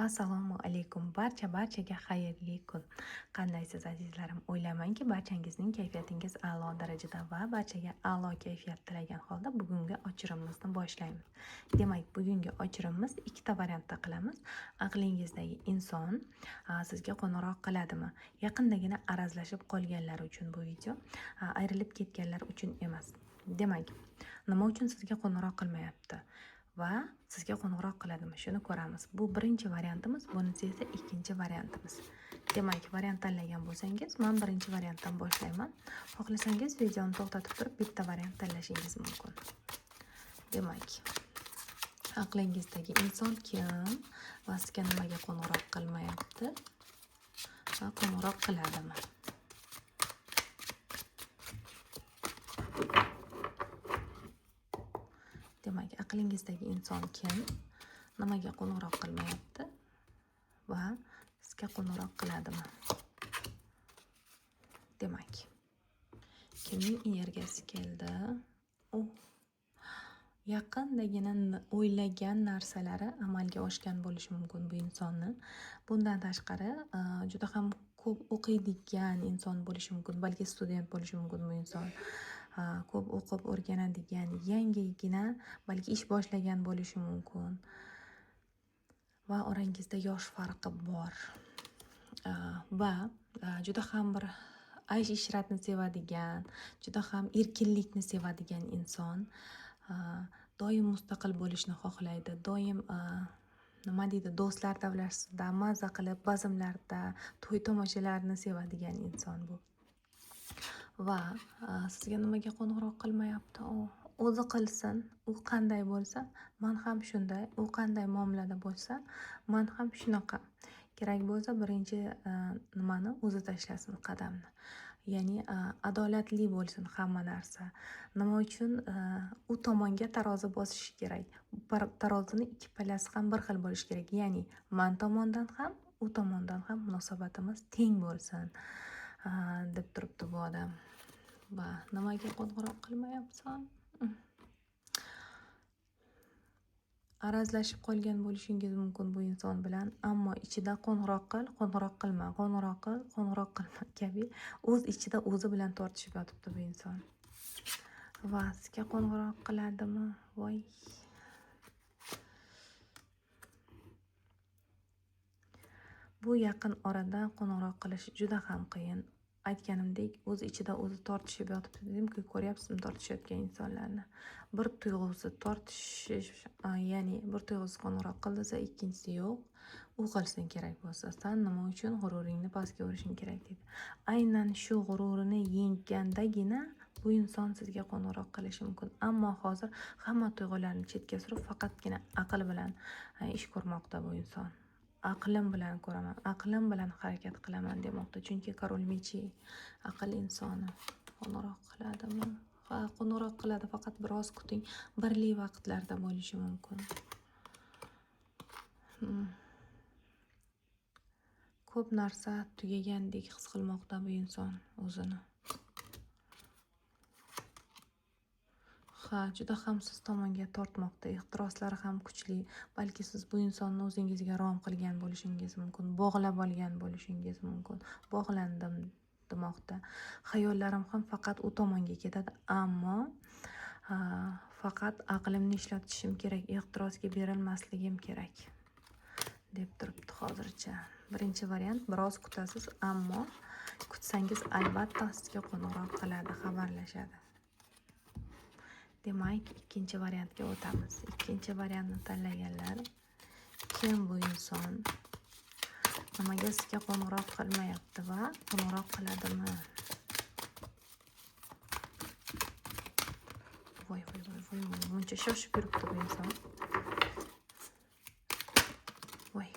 Assalomu alaykum. Barchaga xayrli kun. Qandaysiz azizlarim? O'ylaymanki, barchangizning kayfiyatingiz a'lo darajada va barchaga a'lo kayfiyat tilagan holda bugungi ochirimimizni boshlaymiz. Demak, bugungi ochirimimiz ikkita variantda qilamiz. Aqlingizdagi inson sizga qo'ng'iroq qiladimi? Yaqindagina arazlashib qolganlar uchun bu video, ayrilib ketganlar uchun emas. Demak, nima uchun sizga qo'ng'iroq qilmayapti? Va sizga qo'ng'iroq qiladimi? Shuni ko'ramiz. Bu birinchi variantimiz, bunisi esa ikkinchi variantimiz. Demak, variant tanlagan bo'lsangiz, men birinchi variantdan boshlayman. Xohlasangiz videoni to'xtatib turib bitta variant tanlashingiz mumkin. Demak, aqlingizdagi inson kim va sizga nimaga qo'ng'iroq qilmayapti va qo'ng'iroq qiladimi? Demak, aqlingizdagi inson kim, nimaga qo'ng'iroq qilmayapti va sizga qo'ng'iroq qiladimi? Demak, kimning energiyasi keldi? Yaqindagina o'ylagan narsalari amalga oshgan bo'lishi mumkin bu insonni. Bundan tashqari, juda ham ko'p o'qiydigan inson bo'lishi mumkin, balki student bo'lishi mumkin bu inson. Ko'p o'qib o'rganadigan, yangigina balki ish boshlagan bo'lishi mumkin. Va orangizda yosh farqi bor. Va juda ham bir aysh-ishratni sevadigan, juda ham erkinlikni sevadigan inson. Doim mustaqil bo'lishni xohlaydi. Doim do'stlar davrasida mazza qilib, bazmlarda, to'y tomoshalarni sevadigan inson bu. Va sizga nimaga qo'ng'iroq qilmayapti? O'zi qilsin. U qanday bo'lsa, men ham shunday. U qanday muomalada bo'lsa, men ham shunaqa. Kerak bo'lsa, birinchi nimani o'zi tashlasin, qadamni. Ya'ni adolatli bo'lsin hamma narsa. Nima uchun? U tomonga tarozi bosishi kerak. Tarozini ikki pallasi ham bir xil bo'lishi kerak. Ya'ni men tomondan ham, u tomondan ham munosabatimiz teng bo'lsin, deb turibdi bu odam. Va nimaga qo'ng'iroq qilmayapsan? Arazlashib qolgan bo'lishingiz mumkin bu inson bilan, ammo ichida qo'ng'iroq qil, qo'ng'iroq qilma, qo'ng'iroq qil, qo'ng'iroq qilma kabi o'z ichida o'zi bilan tortishib yotibdi bu inson. Va sizga qo'ng'iroq qiladimi? Voy. Bu yaqin orada qo'ng'iroq qilish juda ham qiyin. Aytganimdek, o'z ichida o'zi tortishib yotibdi dedim-ku, ko'ryapsizmi tortishayotgan insonlarni? Bir tuyg'usi tortishish, ya'ni bir tuyg'usi qo'ng'iroq qildisa, ikkinchisi yo'q. U qilsin kerak bo'lsa. Sen nima uchun g'ururingni pastga urishing kerak deydi. Aynan shu g'ururini yenggandagina bu inson sizga qo'ng'iroq qilishi mumkin. Ammo hozir hamma tuyg'ularni chetga surib, faqatgina aql bilan ish ko'rmoqda bu inson. Aqlim bilan ko'raman, aqlim bilan harakat qilaman demoqda. Chunki Korol Mechi aql insoni. Qo'ng'iroq qiladimi? Ha, qo'ng'iroq qiladi, faqat biroz kuting. Birli vaqtlarda bo'lishi mumkin. Ko'p narsa tugagandek his qilmoqda bu inson o'zini. Juda ham siz tomonga tortmoqda, ehtiroslari ham kuchli. Balki siz bu insonni o'zingizga rom qilgan bo'lishingiz mumkin, bog'lab olgan bo'lishingiz mumkin. Bog'landim demoqda. Xayollarim ham faqat u tomonga ketadi, ammo faqat aqlimni ishlatishim kerak, ehtirosga berilmasligim kerak deb turibdi hozircha. Birinchi variant, biroz kutasiz, ammo kutsangiz albatta sizga qo'ng'iroq qiladi, xabarlashadi. Demak, ikkinchi variantga o'tamiz. Ikkinchi variantni tanlaganlar kim bu inson? Nimaga sizga qo'ng'iroq qilmayapti va qo'ng'iroq qiladimi? Voy, buncha shoshib yuribdi bu inson. Voy,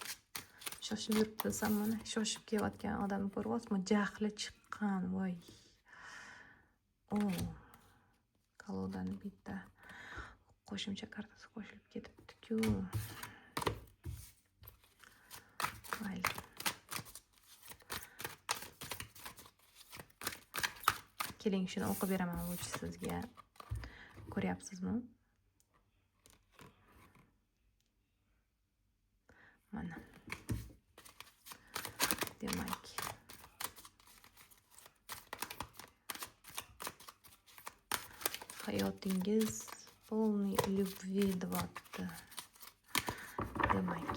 shoshib yuribdi desam, mana shoshib kelayotgan odamni ko'ryapsizmi? Jahli chiqqan, voy. Kolodani bitta qo'shimcha kartasi qo'shilib ketibdi-ku. Mayli. Keling, shuni o'qib beraman sizga. Ko'ryapsizmi? Mana. Demak, hayotingiz полный любви deyapti. Demak,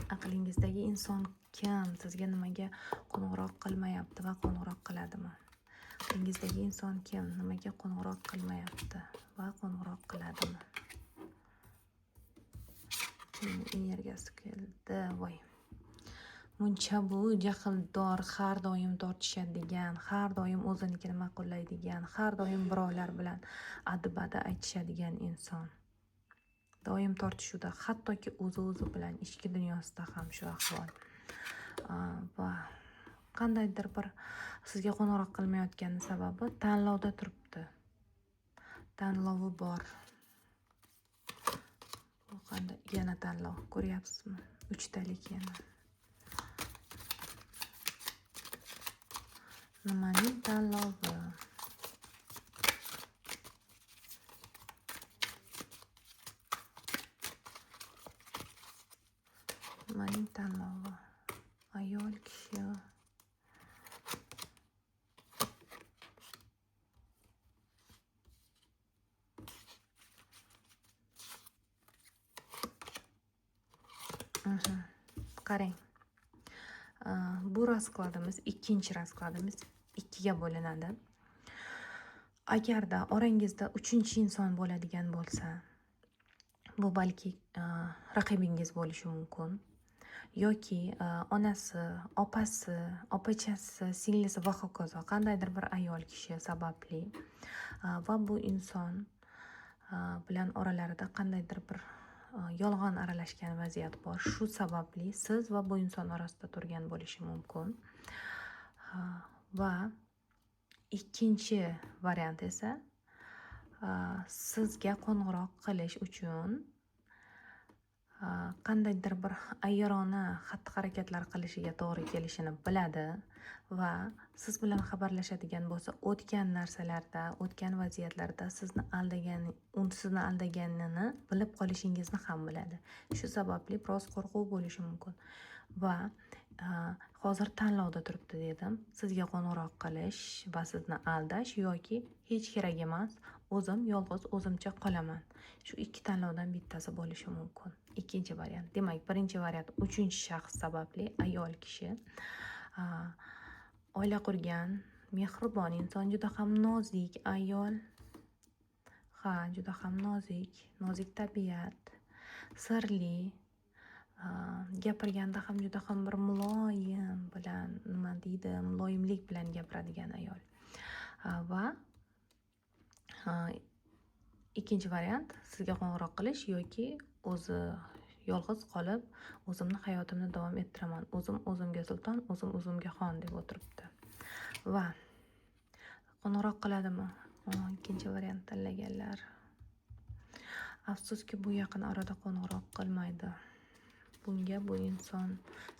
aqlingizdagi inson kim? Sizga nimaga qo'ng'iroq qilmayapti va qo'ng'iroq qiladimi? Aqlingizdagi inson kim? Nimaga qo'ng'iroq qilmayapti va qo'ng'iroq qiladimi? Energiyasi keldi. Voy. Muncha bu jahldor, har doim tortishadigan, har doim o'zinikini ma'qullaydigan, har doim birovlar bilan adibada aytishadigan inson. Doim tortishuvda, hattoki o'zi bilan ichki dunyosida ham shu ahvol. Va qandaydir bir sizga qo'ng'iroq qilmayotgani sababi tanlovda turibdi. Tanlovi bor. Bu qanday yana tanlov, ko'ryapsizmi? 3 talik yana. Nimaning tanlovi? Nimaning tanlovi? Ayol kishi. Qarang. Bu raskladimiz, ikkinchi raskladimiz ikkiga bo'linadi. Agarda orangizda uchinchi inson bo'ladigan bo'lsa, bu balki raqibingiz bo'lishi mumkin. Yoki onasi, opasi, opachasi, singlisi va hokazo qandaydir bir ayol kishi sababli va bu inson bilan oralarida qandaydir bir yolg'on aralashgan vaziyat bor. Shu sababli siz va bu inson orasida turgan bo'lishi mumkin. Va ikkinchi variant esa sizga qo'ng'iroq qilish uchun qandaydir bir ayyarona xatti-harakatlar qilishiga to'g'ri kelishini biladi va siz bilan xabarlashadigan bo'lsa, o'tgan narsalarda, o'tgan vaziyatlarda sizni aldaganini bilib qolishingizni ham biladi. Shu sababli biroz qo'rquv bo'lishi mumkin va hozir tanlovda turibdi dedim. Sizga qo'ng'iroq qilish va sizni aldash yoki hech kerak emas, o'zim yolg'iz o'zimcha qolaman. Shu ikki tanlovdan bittasi bo'lishi mumkin. Ikkinchi variant. Demak, birinchi variant uchinchi shaxs sababli ayol kishi oila qurgan, mehribon inson, juda ham nozik ayol. Juda ham nozik tabiat, sirli, gapirganda ham juda ham bir muloyim bilan, muloyimlik bilan gapiradigan ayol. Va ikkinchi variant sizga qo'ng'iroq qilish yoki o'zi yolg'iz qolib, o'zimni hayotimni davom ettiraman. O'zimga sulton, o'zimga xon deb o'tiribdi. Va qo'ng'iroq qiladimi? Ikkinchi variant tanlaganlar. Afsuski bu yaqin orada qo'ng'iroq qilmaydi. Bunga bu inson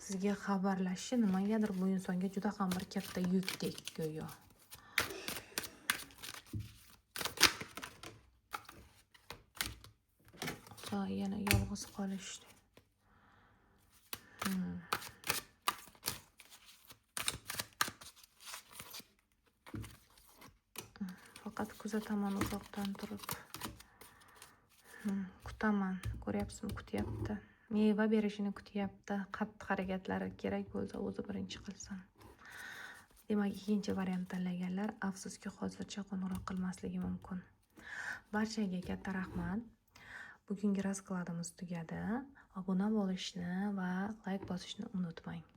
sizga xabarlashishi nimagadir bu insonga juda ham bir katta yukdek go'yo. Yana yolg'iz qolishdi. Faqat kuzataman uzoqdan turib. Kutaman. Ko'ryapsizmi, kutyapti. Meva berishini kutyapti. Xatti-harakatlari kerak bo'lsa o'zi birinchi qilsin. Demak, ikkinchi variant tanlaganlar afsuski hozircha qo'ng'iroq qilmasligi mumkin. Barchaga katta rahmat. Bugungi raskladimiz tugadi. Obuna bo'lishni va like bosishni unutmang.